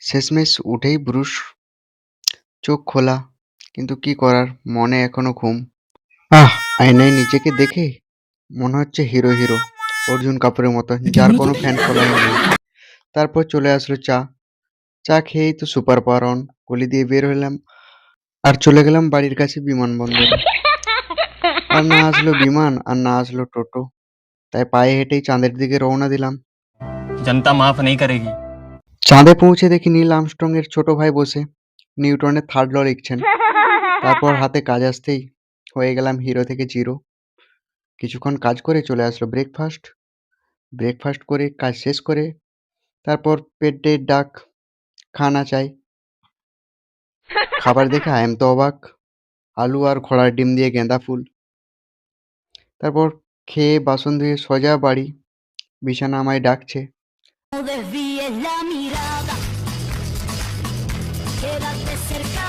শেষমেশ উঠেই ব্রুশ, চোখ খোলা, কিন্তু কি করার, মনে এখনো ঘুম। আয়নায় নিজেকে দেখে মনে হচ্ছে হিরো হিরো, অর্জুন কাপুরের মতো, যার কোনো ফ্যান ফলোয়িং নেই। তারপর চলে আসলো চা। চা খেয়েই তো সুপার পাওয়ার অন, গলি দিয়ে বের হলাম আর চলে গেলাম বাড়ির কাছে বিমানবন্দরে। আর না আসলো বিমান আর না আসলো টোটো, তাই পায়ে হেঁটেই চাঁদের দিকে রওনা দিলাম। जनता माफ नहीं करेगी। চাঁদে পৌঁছে দেখি নীল আর্মস্ট্রং এর ছোট ভাই বসে নিউটনের থার্ড ল লিখছেন। তারপর হাতে কাজ আসতেই হয়ে গেলাম হিরো থেকে জিরো। কিছুক্ষণ কাজ করে চলে আসলো ব্রেকফাস্ট। ব্রেকফাস্ট করে কাজ শেষ করে তারপর পেটের ডাক, খানা চাই। খাবার দেখে আই এম তো অবাক, আলু আর ঘোড়ার ডিম দিয়ে গেঁদা ফুল। তারপর খেয়ে বাসন ধুয়ে সোজা বাড়ি, বিছানা আমায় ডাকছে। No desvíes la mirada, quédate cerca